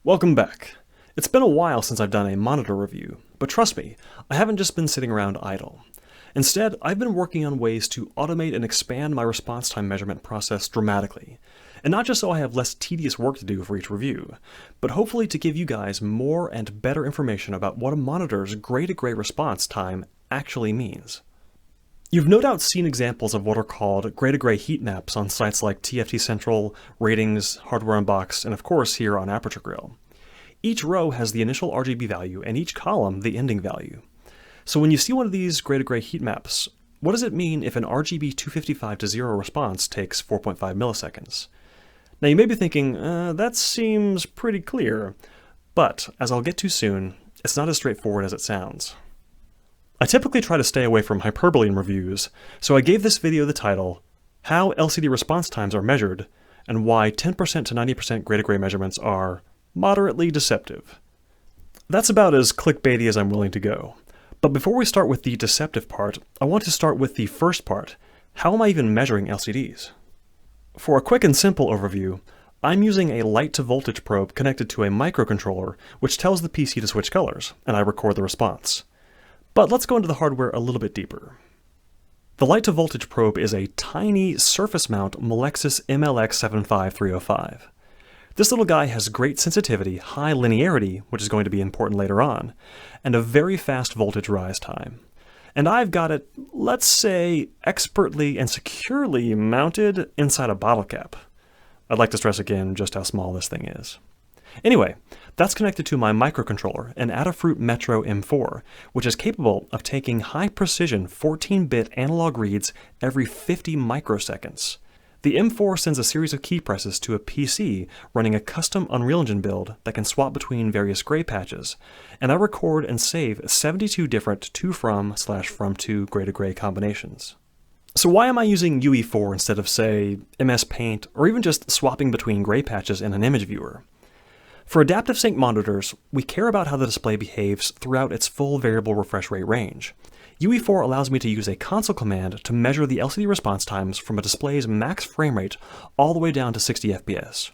Welcome back. It's been a while since I've done a monitor review, but trust me, I haven't just been sitting around idle. Instead, I've been working on ways to automate and expand my response time measurement process dramatically. And not just so I have less tedious work to do for each review, but hopefully to give you guys more and better information about what a monitor's gray-to-gray response time actually means. You've no doubt seen examples of what are called gray-to-gray heat maps on sites like TFT Central, Ratings, Hardware Unboxed, and of course here on Aperture Grill. Each row has the initial RGB value and each column the ending value. So when you see one of these gray-to-gray heat maps, what does it mean if an RGB 255 to 0 response takes 4.5 milliseconds? Now you may be thinking, that seems pretty clear, but as I'll get to soon, it's not as straightforward as it sounds. I typically try to stay away from hyperbole in reviews, so I gave this video the title, How LCD Response Times Are Measured, and Why 10% to 90% gray-to-gray measurements Are Moderately Deceptive. That's about as clickbaity as I'm willing to go. But before we start with the deceptive part, I want to start with the first part. How am I even measuring LCDs? For a quick and simple overview, I'm using a light-to-voltage probe connected to a microcontroller, which tells the PC to switch colors, and I record the response. But let's go into the hardware a little bit deeper. The light-to-voltage probe is a tiny surface-mount Melexis MLX75305. This little guy has great sensitivity, high linearity, which is going to be important later on, and a very fast voltage rise time. And I've got it, let's say, expertly and securely mounted inside a bottle cap. I'd like to stress again just how small this thing is. Anyway, that's connected to my microcontroller, an Adafruit Metro M4, which is capable of taking high-precision 14-bit analog reads every 50 microseconds. The M4 sends a series of key presses to a PC running a custom Unreal Engine build that can swap between various gray patches, and I record and save 72 different to/from-to gray-to-gray combinations. So why am I using UE4 instead of, say, MS Paint, or even just swapping between gray patches in an image viewer? For adaptive sync monitors, we care about how the display behaves throughout its full variable refresh rate range. UE4 allows me to use a console command to measure the LCD response times from a display's max frame rate all the way down to 60 FPS.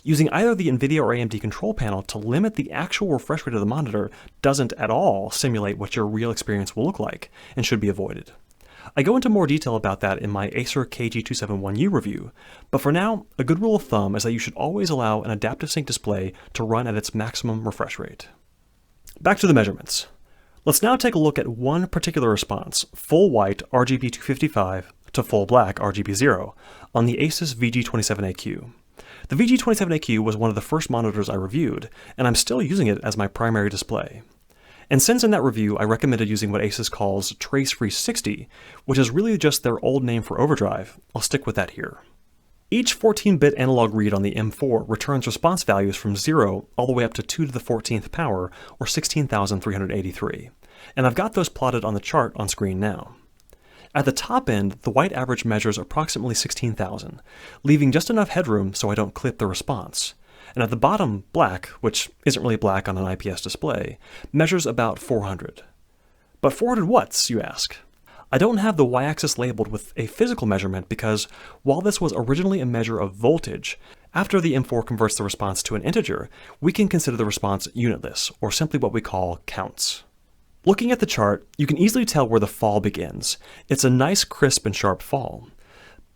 Using either the NVIDIA or AMD control panel to limit the actual refresh rate of the monitor doesn't at all simulate what your real experience will look like and should be avoided. I go into more detail about that in my Acer KG271U review, but for now, a good rule of thumb is that you should always allow an adaptive sync display to run at its maximum refresh rate. Back to the measurements. Let's now take a look at one particular response, full white RGB 255 to full black RGB 0, on the Asus VG27AQ. The VG27AQ was one of the first monitors I reviewed, and I'm still using it as my primary display. And since in that review I recommended using what Asus calls Trace-Free 60, which is really just their old name for overdrive, I'll stick with that here. Each 14-bit analog read on the M4 returns response values from 0 all the way up to 2 to the 14th power, or 16,383, and I've got those plotted on the chart on screen now. At the top end, the white average measures approximately 16,000, leaving just enough headroom so I don't clip the response. And at the bottom, black, which isn't really black on an IPS display, measures about 400. But 400 watts, you ask? I don't have the y-axis labeled with a physical measurement because, while this was originally a measure of voltage, after the M4 converts the response to an integer, we can consider the response unitless, or simply what we call counts. Looking at the chart, you can easily tell where the fall begins. It's a nice, crisp, and sharp fall.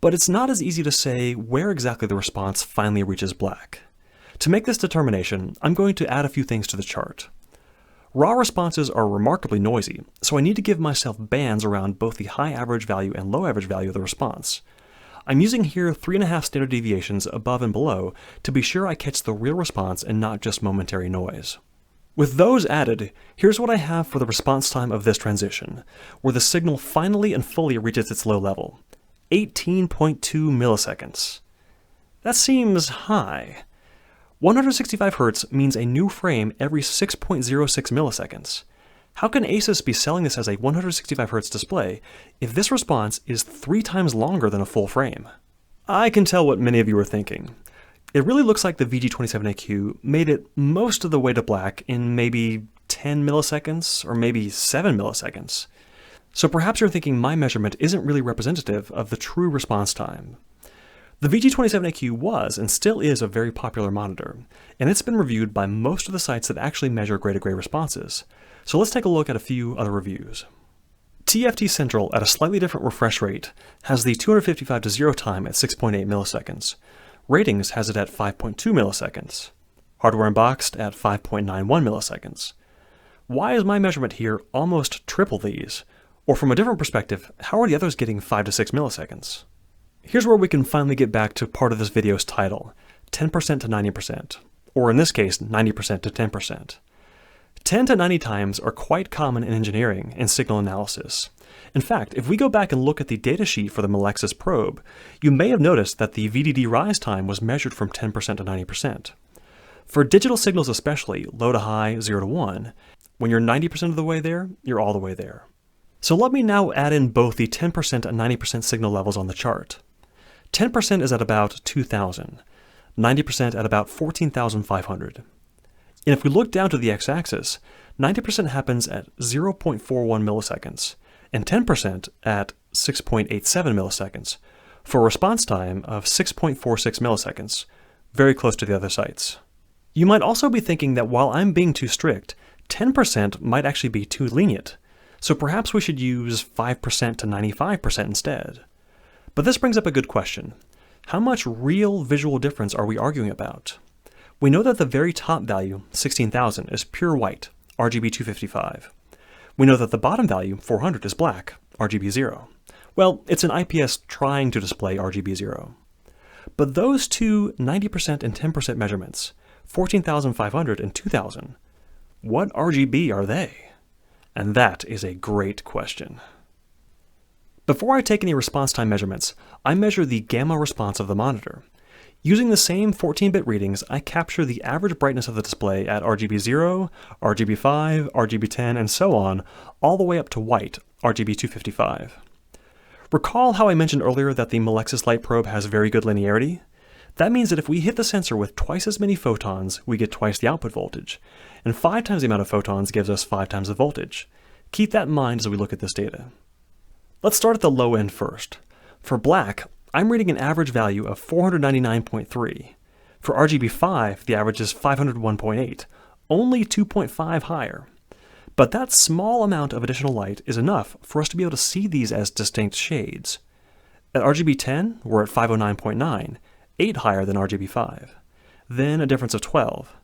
But it's not as easy to say where exactly the response finally reaches black. To make this determination, I'm going to add a few things to the chart. Raw responses are remarkably noisy, so I need to give myself bands around both the high average value and low average value of the response. I'm using here 3.5 standard deviations above and below to be sure I catch the real response and not just momentary noise. With those added, here's what I have for the response time of this transition, where the signal finally and fully reaches its low level, 18.2 milliseconds. That seems high. 165 Hz means a new frame every 6.06 milliseconds. How can Asus be selling this as a 165 Hz display if this response is 3 times longer than a full frame? I can tell what many of you are thinking. It really looks like the VG27AQ made it most of the way to black in maybe 10 milliseconds or maybe 7 milliseconds. So perhaps you're thinking my measurement isn't really representative of the true response time. The VG27AQ was and still is a very popular monitor, and it's been reviewed by most of the sites that actually measure gray-to-gray responses. So let's take a look at a few other reviews. TFT Central, at a slightly different refresh rate, has the 255 to 0 time at 6.8 milliseconds. Ratings has it at 5.2 milliseconds. Hardware Unboxed at 5.91 milliseconds. Why is my measurement here almost triple these? Or from a different perspective, how are the others getting 5 to 6 milliseconds? Here's where we can finally get back to part of this video's title, 10% to 90%, or in this case, 90% to 10%. 10 to 90 times are quite common in engineering and signal analysis. In fact, if we go back and look at the datasheet for the Melexis probe, you may have noticed that the VDD rise time was measured from 10% to 90%. For digital signals especially, low to high, 0 to 1, when you're 90% of the way there, you're all the way there. So let me now add in both the 10% and 90% signal levels on the chart. 10% is at about 2,000, 90% at about 14,500. And if we look down to the x-axis, 90% happens at 0.41 milliseconds, and 10% at 6.87 milliseconds, for a response time of 6.46 milliseconds, very close to the other sites. You might also be thinking that while I'm being too strict, 10% might actually be too lenient, so perhaps we should use 5% to 95% instead. But this brings up a good question. How much real visual difference are we arguing about? We know that the very top value, 16,000, is pure white, RGB 255. We know that the bottom value, 400, is black, RGB 0. Well, it's an IPS trying to display RGB 0. But those two 90% and 10% measurements, 14,500 and 2,000, what RGB are they? And that is a great question. Before I take any response time measurements, I measure the gamma response of the monitor. Using the same 14-bit readings, I capture the average brightness of the display at RGB 0, RGB 5, RGB 10, and so on, all the way up to white, RGB 255. Recall how I mentioned earlier that the Melexis light probe has very good linearity? That means that if we hit the sensor with twice as many photons, we get twice the output voltage, and 5 times the amount of photons gives us 5 times the voltage. Keep that in mind as we look at this data. Let's start at the low end first. For black, I'm reading an average value of 499.3. For RGB5, the average is 501.8, only 2.5 higher. But that small amount of additional light is enough for us to be able to see these as distinct shades. At RGB10, we're at 509.9, 8 higher than RGB5. Then a difference of 12.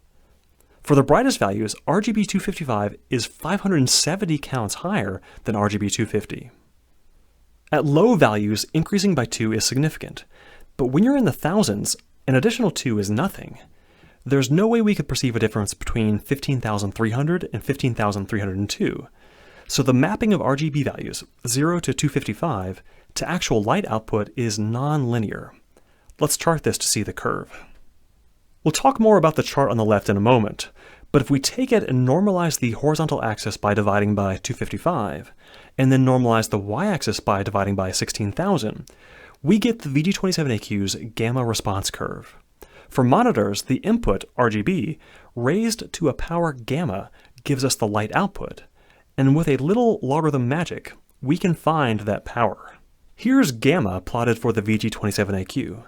For the brightest values, RGB 255 is 570 counts higher than RGB 250. At low values, increasing by 2 is significant, but when you're in the thousands, an additional 2 is nothing. There's no way we could perceive a difference between 15,300 and 15,302. So the mapping of RGB values, 0 to 255, to actual light output is non-linear. Let's chart this to see the curve. We'll talk more about the chart on the left in a moment, but if we take it and normalize the horizontal axis by dividing by 255, and then normalize the y-axis by dividing by 16,000, we get the VG27AQ's gamma response curve. For monitors, the input, RGB, raised to a power gamma gives us the light output, and with a little logarithm magic, we can find that power. Here's gamma plotted for the VG27AQ.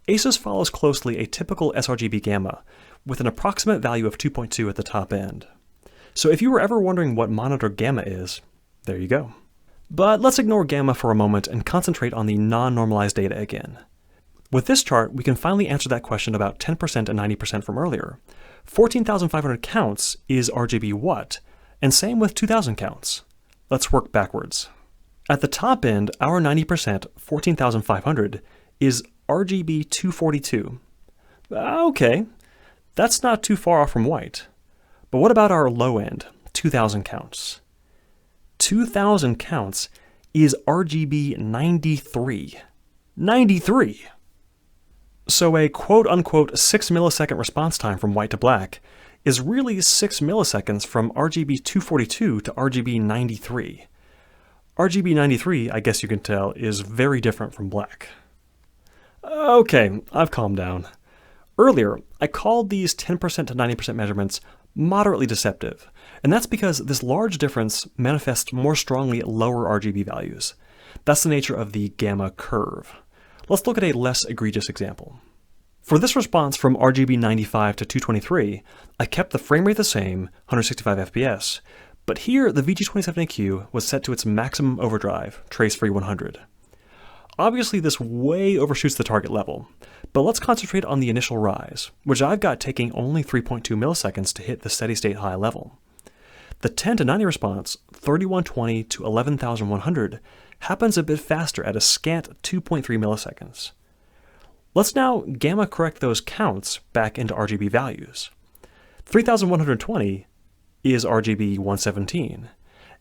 ASUS follows closely a typical sRGB gamma, with an approximate value of 2.2 at the top end. So if you were ever wondering what monitor gamma is, there you go. But let's ignore gamma for a moment and concentrate on the non-normalized data again. With this chart, we can finally answer that question about 10% and 90% from earlier. 14,500 counts is RGB what, and same with 2,000 counts. Let's work backwards. At the top end, our 90%, 14,500, is RGB 242. Okay, that's not too far off from white. But what about our low end, 2,000 counts? 2,000 counts is RGB 93. 93! So a quote-unquote 6 millisecond response time from white to black is really 6 milliseconds from RGB 242 to RGB 93. RGB 93, I guess you can tell, is very different from black. Okay, I've calmed down. Earlier, I called these 10% to 90% measurements moderately deceptive, and that's because this large difference manifests more strongly at lower RGB values. That's the nature of the gamma curve. Let's look at a less egregious example. For this response from RGB 95 to 223, I kept the frame rate the same, 165 FPS, but here the VG27AQ was set to its maximum overdrive, trace-free 100. Obviously this way overshoots the target level, but let's concentrate on the initial rise, which I've got taking only 3.2 milliseconds to hit the steady state high level. The 10 to 90 response, 3120 to 11,100, happens a bit faster at a scant 2.3 milliseconds. Let's now gamma correct those counts back into RGB values. 3120 is RGB 117,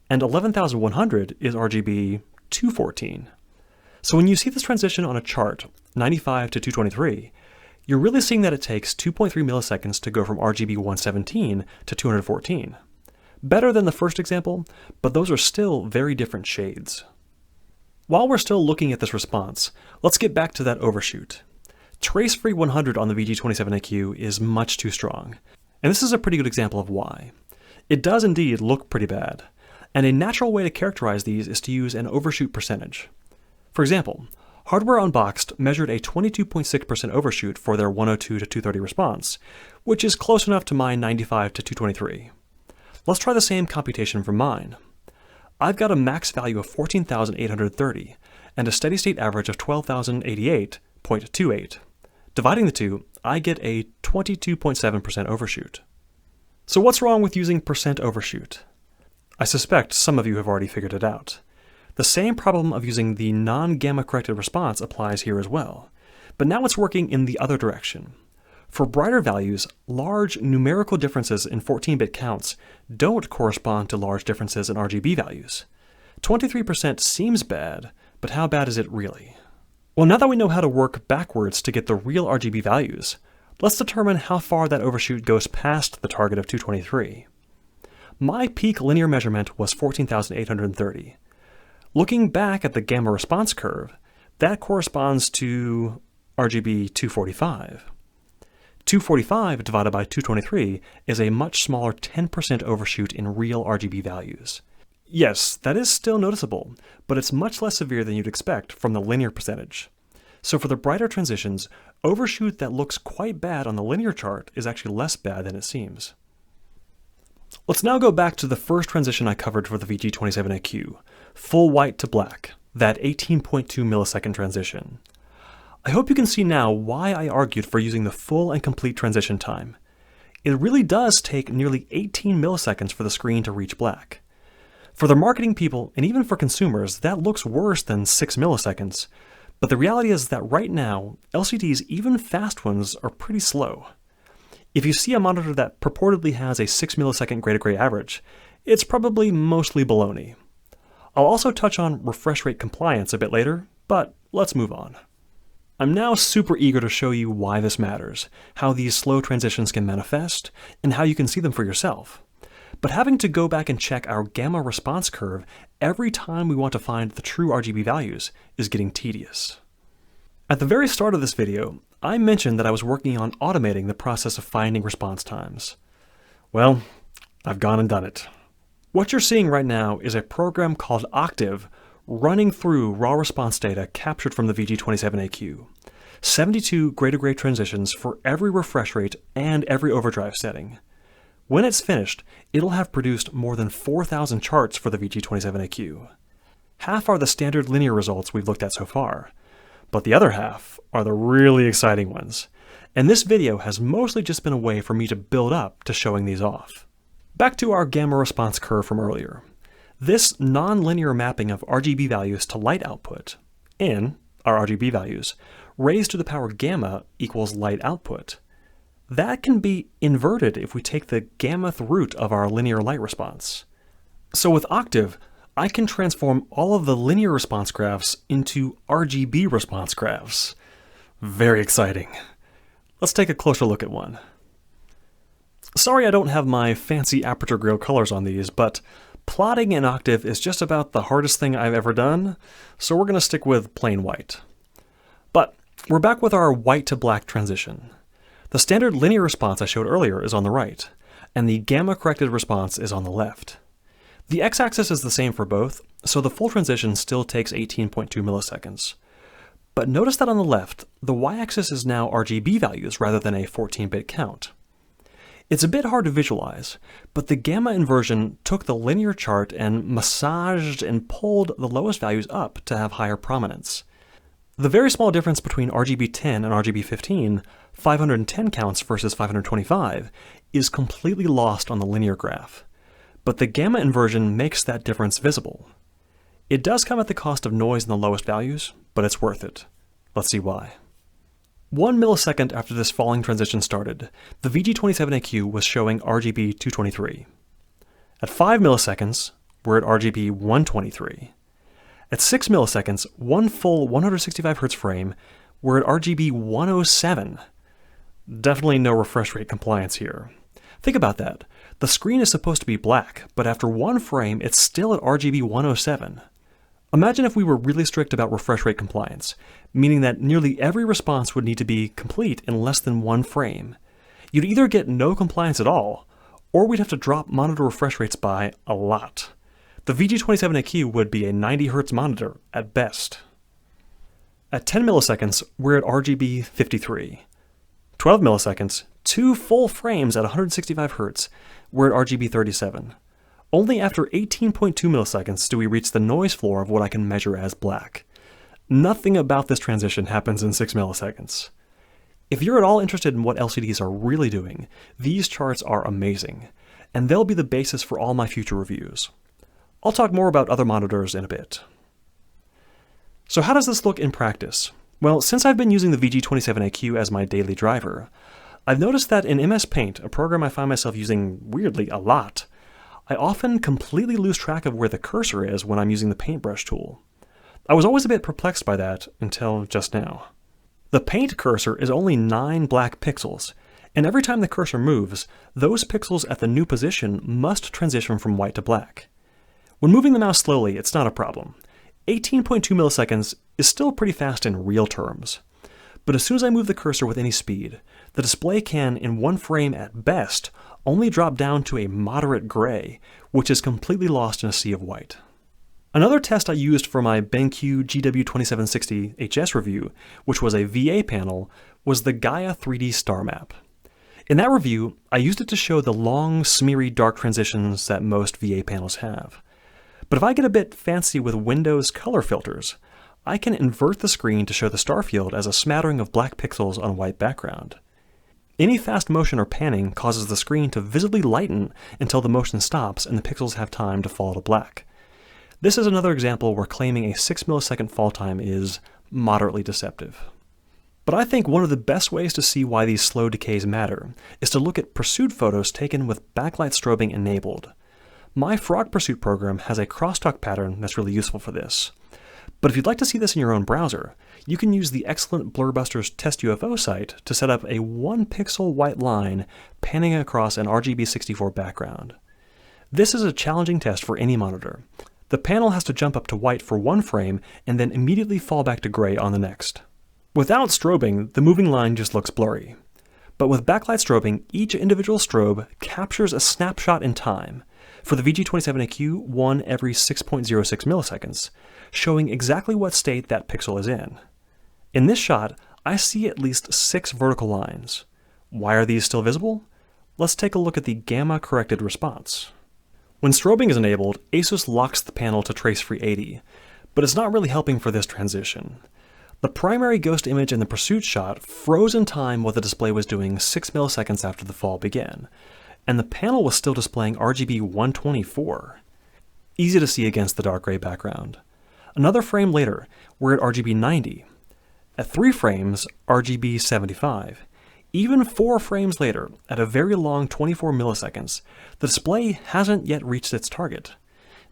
and 11,100 is RGB 214. So when you see this transition on a chart, 95 to 223, you're really seeing that it takes 2.3 milliseconds to go from RGB 117 to 214. Better than the first example, but those are still very different shades. While we're still looking at this response, let's get back to that overshoot. Trace-free 100 on the VG27AQ is much too strong, and this is a pretty good example of why. It does indeed look pretty bad, and a natural way to characterize these is to use an overshoot percentage. For example, Hardware Unboxed measured a 22.6% overshoot for their 102 to 230 response, which is close enough to my 95 to 223. Let's try the same computation for mine. I've got a max value of 14,830 and a steady state average of 12,088.28. Dividing the two, I get a 22.7% overshoot. So what's wrong with using percent overshoot? I suspect some of you have already figured it out. The same problem of using the non-gamma corrected response applies here as well, but now it's working in the other direction. For brighter values, large numerical differences in 14-bit counts don't correspond to large differences in RGB values. 23% seems bad, but how bad is it really? Well, now that we know how to work backwards to get the real RGB values, let's determine how far that overshoot goes past the target of 223. My peak linear measurement was 14,830. Looking back at the gamma response curve, that corresponds to RGB 245. 245 divided by 223 is a much smaller 10% overshoot in real RGB values. Yes, that is still noticeable, but it's much less severe than you'd expect from the linear percentage. So for the brighter transitions, overshoot that looks quite bad on the linear chart is actually less bad than it seems. Let's now go back to the first transition I covered for the VG27AQ, full white to black, that 18.2 millisecond transition. I hope you can see now why I argued for using the full and complete transition time. It really does take nearly 18 milliseconds for the screen to reach black. For the marketing people, and even for consumers, that looks worse than 6 milliseconds, but the reality is that right now, LCDs, even fast ones, are pretty slow. If you see a monitor that purportedly has a 6 millisecond gray-to-gray average, it's probably mostly baloney. I'll also touch on refresh rate compliance a bit later, but let's move on. I'm now super eager to show you why this matters, how these slow transitions can manifest, and how you can see them for yourself. But having to go back and check our gamma response curve every time we want to find the true RGB values is getting tedious. At the very start of this video, I mentioned that I was working on automating the process of finding response times. Well, I've gone and done it. What you're seeing right now is a program called Octave running through raw response data captured from the VG27AQ. 72 gray-to-gray transitions for every refresh rate and every overdrive setting. When it's finished, it'll have produced more than 4,000 charts for the VG27AQ. Half are the standard linear results we've looked at so far, but the other half are the really exciting ones. And this video has mostly just been a way for me to build up to showing these off. Back to our gamma response curve from earlier. This non-linear mapping of RGB values to light output, in our RGB values, raised to the power gamma equals light output. That can be inverted if we take the gammath root of our linear light response. So with Octave, I can transform all of the linear response graphs into RGB response graphs. Very exciting. Let's take a closer look at one. Sorry I don't have my fancy aperture grille colors on these, but plotting in Octave is just about the hardest thing I've ever done, so we're going to stick with plain white. But we're back with our white to black transition. The standard linear response I showed earlier is on the right, and the gamma-corrected response is on the left. The x-axis is the same for both, so the full transition still takes 18.2 milliseconds. But notice that on the left, the y-axis is now RGB values rather than a 14-bit count. It's a bit hard to visualize, but the gamma inversion took the linear chart and massaged and pulled the lowest values up to have higher prominence. The very small difference between RGB10 and RGB15, 510 counts versus 525, is completely lost on the linear graph. But the gamma inversion makes that difference visible. It does come at the cost of noise in the lowest values, but it's worth it. Let's see why. 1 millisecond after this falling transition started, the VG27AQ was showing RGB 223. At 5 milliseconds, we're at RGB 123. At 6 milliseconds, one full 165 Hz frame, we're at RGB 107. Definitely no refresh rate compliance here. Think about that. The screen is supposed to be black, but after one frame, it's still at RGB 107. Imagine if we were really strict about refresh rate compliance, meaning that nearly every response would need to be complete in less than one frame. You'd either get no compliance at all, or we'd have to drop monitor refresh rates by a lot. The VG27AQ would be a 90 Hz monitor at best. At 10 milliseconds, we're at RGB 53. 12 milliseconds, 2 full frames at 165 Hz, we're at RGB 37. Only after 18.2 milliseconds do we reach the noise floor of what I can measure as black. Nothing about this transition happens in 6 milliseconds. If you're at all interested in what LCDs are really doing, these charts are amazing, and they'll be the basis for all my future reviews. I'll talk more about other monitors in a bit. So how does this look in practice? Well, since I've been using the VG27AQ as my daily driver, I've noticed that in MS Paint, a program I find myself using weirdly a lot, I often completely lose track of where the cursor is when I'm using the paintbrush tool. I was always a bit perplexed by that until just now. The paint cursor is only 9 black pixels, and every time the cursor moves, those pixels at the new position must transition from white to black. When moving the mouse slowly, it's not a problem. 18.2 milliseconds is still pretty fast in real terms. But as soon as I move the cursor with any speed, the display can, in one frame at best, only drop down to a moderate gray, which is completely lost in a sea of white. Another test I used for my BenQ GW2760 HS review, which was a VA panel, was the Gaia 3D star map. In that review, I used it to show the long, smeary dark transitions that most VA panels have. But if I get a bit fancy with Windows color filters, I can invert the screen to show the star field as a smattering of black pixels on a white background. Any fast motion or panning causes the screen to visibly lighten until the motion stops and the pixels have time to fall to black. This is another example where claiming a 6 millisecond fall time is moderately deceptive. But I think one of the best ways to see why these slow decays matter is to look at pursuit photos taken with backlight strobing enabled. My Frog Pursuit program has a crosstalk pattern that's really useful for this. But if you'd like to see this in your own browser, you can use the excellent Blurbuster's Test UFO site to set up a 1-pixel white line panning across an RGB 64 background. This is a challenging test for any monitor. The panel has to jump up to white for one frame and then immediately fall back to gray on the next. Without strobing, the moving line just looks blurry. But with backlight strobing, each individual strobe captures a snapshot in time. For the VG27AQ, one every 6.06 milliseconds, showing exactly what state that pixel is in. In this shot, I see at least 6 vertical lines. Why are these still visible? Let's take a look at the gamma-corrected response. When strobing is enabled, ASUS locks the panel to trace-free 80, but it's not really helping for this transition. The primary ghost image in the pursuit shot froze in time what the display was doing 6 milliseconds after the fall began, and the panel was still displaying RGB 124. Easy to see against the dark gray background. Another frame later, we're at RGB 90. At 3 frames, RGB 75. Even 4 frames later, at a very long 24 milliseconds, the display hasn't yet reached its target.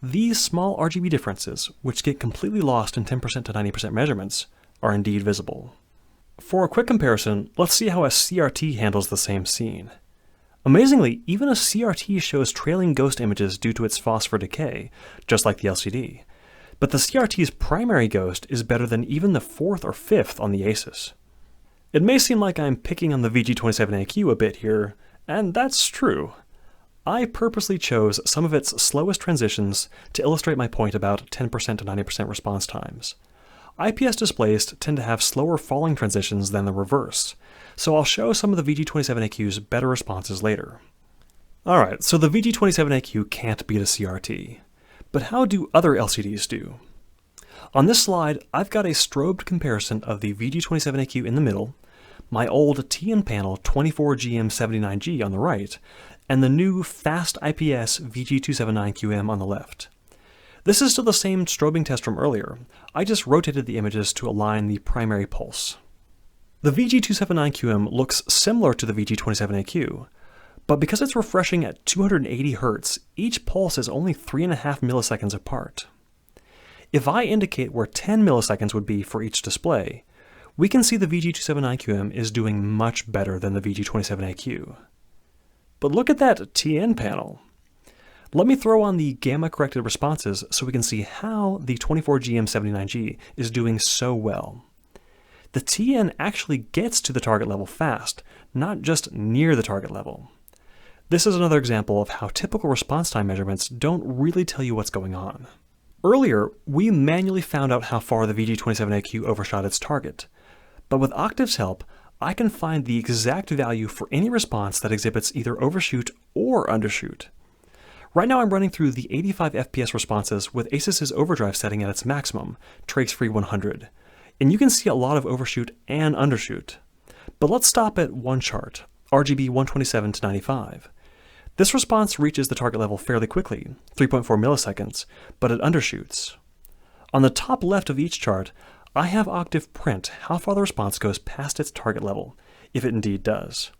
These small RGB differences, which get completely lost in 10% to 90% measurements, are indeed visible. For a quick comparison, let's see how a CRT handles the same scene. Amazingly, even a CRT shows trailing ghost images due to its phosphor decay, just like the LCD. But the CRT's primary ghost is better than even the 4th or 5th on the ASUS. It may seem like I'm picking on the VG27AQ a bit here, and that's true. I purposely chose some of its slowest transitions to illustrate my point about 10% to 90% response times. IPS displays tend to have slower falling transitions than the reverse, so I'll show some of the VG27AQ's better responses later. Alright, so the VG27AQ can't beat a CRT. But how do other LCDs do? On this slide, I've got a strobed comparison of the VG27AQ in the middle, my old TN panel 24GM79G on the right, and the new fast IPS VG279QM on the left. This is still the same strobing test from earlier. I just rotated the images to align the primary pulse. The VG279QM looks similar to the VG27AQ, but because it's refreshing at 280 Hz, each pulse is only 3.5 milliseconds apart. If I indicate where 10 milliseconds would be for each display, we can see the VG279QM is doing much better than the VG27AQ. But look at that TN panel. Let me throw on the gamma-corrected responses so we can see how the 24GM79G is doing so well. The TN actually gets to the target level fast, not just near the target level. This is another example of how typical response time measurements don't really tell you what's going on. Earlier, we manually found out how far the VG27AQ overshot its target, but with Octave's help, I can find the exact value for any response that exhibits either overshoot or undershoot. Right now I'm running through the 85 FPS responses with ASUS's overdrive setting at its maximum, trace-free 100, and you can see a lot of overshoot and undershoot. But let's stop at one chart, RGB 127 to 95. This response reaches the target level fairly quickly, 3.4 milliseconds, but it undershoots. On the top left of each chart, I have Octave print how far the response goes past its target level, if it indeed does.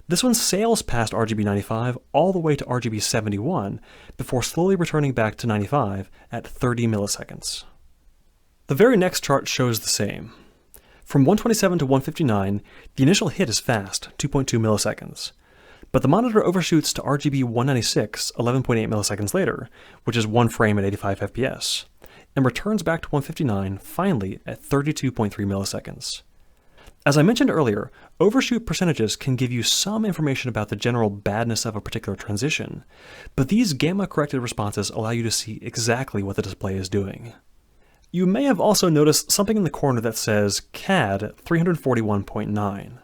This one sails past RGB 95 all the way to RGB 71 before slowly returning back to 95 at 30 milliseconds. The very next chart shows the same. From 127 to 159, the initial hit is fast, 2.2 milliseconds. But the monitor overshoots to RGB 196 11.8 milliseconds later, which is one frame at 85 FPS, and returns back to 159 finally at 32.3 milliseconds. As I mentioned earlier, overshoot percentages can give you some information about the general badness of a particular transition, but these gamma-corrected responses allow you to see exactly what the display is doing. You may have also noticed something in the corner that says CAD 341.9.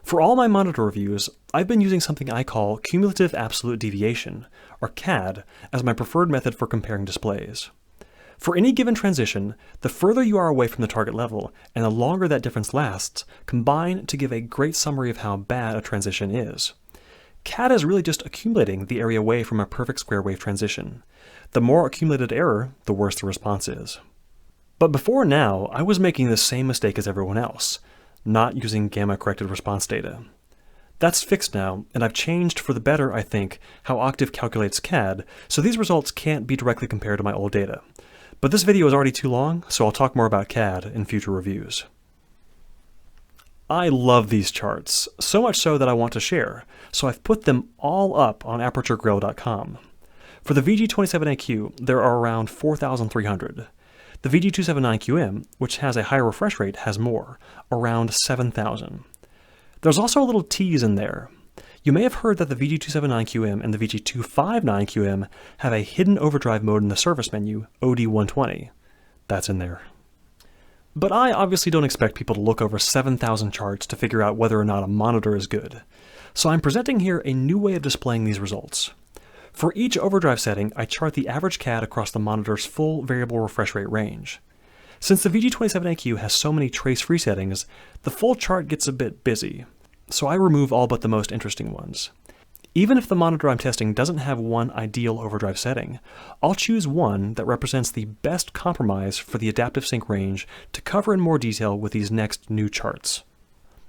For all my monitor reviews, I've been using something I call Cumulative Absolute Deviation, or CAD, as my preferred method for comparing displays. For any given transition, the further you are away from the target level and the longer that difference lasts combine to give a great summary of how bad a transition is. CAD is really just accumulating the area away from a perfect square wave transition. The more accumulated error, the worse the response is. But before now, I was making the same mistake as everyone else, not using gamma-corrected response data. That's fixed now, and I've changed for the better, I think, how Octave calculates CAD, so these results can't be directly compared to my old data. But this video is already too long, so I'll talk more about CAD in future reviews. I love these charts, so much so that I want to share, so I've put them all up on ApertureGrill.com. For the VG27AQ, there are around 4,300. The VG279QM, which has a higher refresh rate, has more, around 7,000. There's also a little tease in there. You may have heard that the VG279QM and the VG259QM have a hidden overdrive mode in the service menu, OD120. That's in there. But I obviously don't expect people to look over 7,000 charts to figure out whether or not a monitor is good. So I'm presenting here a new way of displaying these results. For each overdrive setting, I chart the average CAD across the monitor's full variable refresh rate range. Since the VG27AQ has so many trace-free settings, the full chart gets a bit busy, so I remove all but the most interesting ones. Even if the monitor I'm testing doesn't have one ideal overdrive setting, I'll choose one that represents the best compromise for the adaptive sync range to cover in more detail with these next new charts.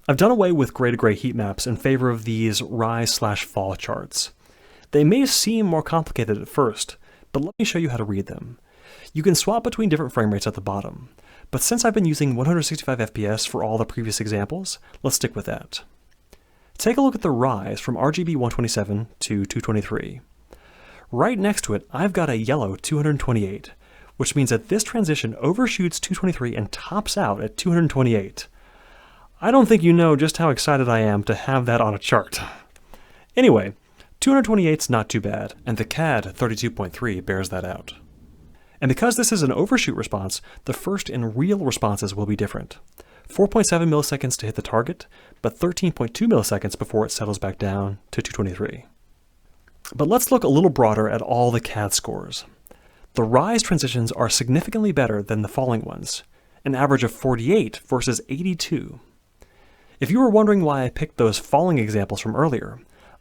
I've done away with gray-to-gray heat maps in favor of these rise/fall charts. They may seem more complicated at first, but let me show you how to read them. You can swap between different frame rates at the bottom, but since I've been using 165 FPS for all the previous examples, let's stick with that. Take a look at the rise from RGB 127 to 223. Right next to it, I've got a yellow 228, which means that this transition overshoots 223 and tops out at 228. I don't think you know just how excited I am to have that on a chart. Anyway, 228's not too bad, and the CAD 32.3 bears that out. And because this is an overshoot response, the first and real responses will be different. 4.7 milliseconds to hit the target, but 13.2 milliseconds before it settles back down to 223. But let's look a little broader at all the CAD scores. The rise transitions are significantly better than the falling ones, an average of 48 versus 82. If you were wondering why I picked those falling examples from earlier,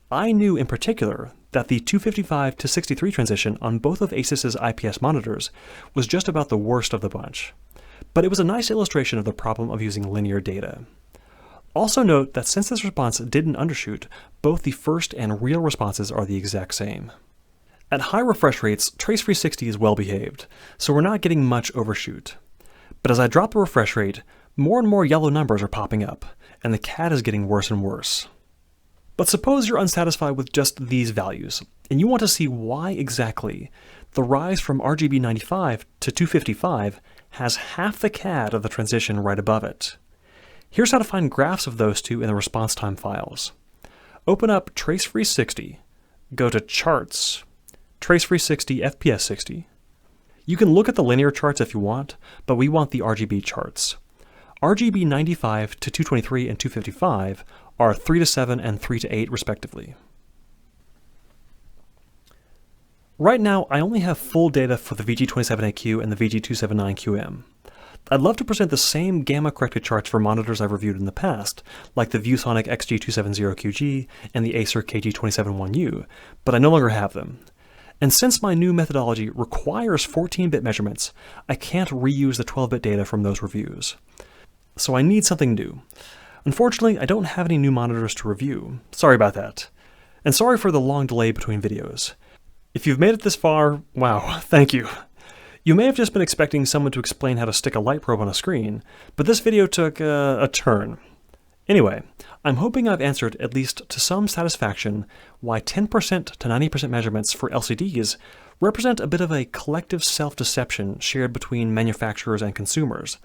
I knew in particular that the 255 to 63 transition on both of ASUS's IPS monitors was just about the worst of the bunch. But it was a nice illustration of the problem of using linear data. Also note that since this response didn't undershoot, both the first and real responses are the exact same. At high refresh rates, Trace360 is well behaved, so we're not getting much overshoot. But as I drop the refresh rate, more and more yellow numbers are popping up, and the CAD is getting worse and worse. But suppose you're unsatisfied with just these values, and you want to see why exactly the rise from RGB95 to 255 has half the CAD of the transition right above it. Here's how to find graphs of those two in the response time files. Open up Trace360, go to Charts, Trace360 FPS 60. You can look at the linear charts if you want, but we want the RGB charts. RGB 95 to 223 and 255 are 3 to 7 and 3 to 8 respectively. Right now, I only have full data for the VG27AQ and the VG279QM. I'd love to present the same gamma-corrected charts for monitors I've reviewed in the past, like the ViewSonic XG270QG and the Acer KG271U, but I no longer have them. And since my new methodology requires 14-bit measurements, I can't reuse the 12-bit data from those reviews. So I need something new. Unfortunately, I don't have any new monitors to review. Sorry about that. And sorry for the long delay between videos. If you've made it this far, wow, thank you. You may have just been expecting someone to explain how to stick a light probe on a screen, but this video took a turn. Anyway, I'm hoping I've answered, at least to some satisfaction, why 10% to 90% measurements for LCDs represent a bit of a collective self-deception shared between manufacturers and consumers,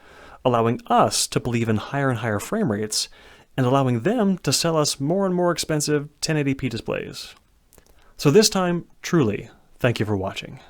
allowing us to believe in higher and higher frame rates, and allowing them to sell us more and more expensive 1080p displays. So this time, truly, thank you for watching.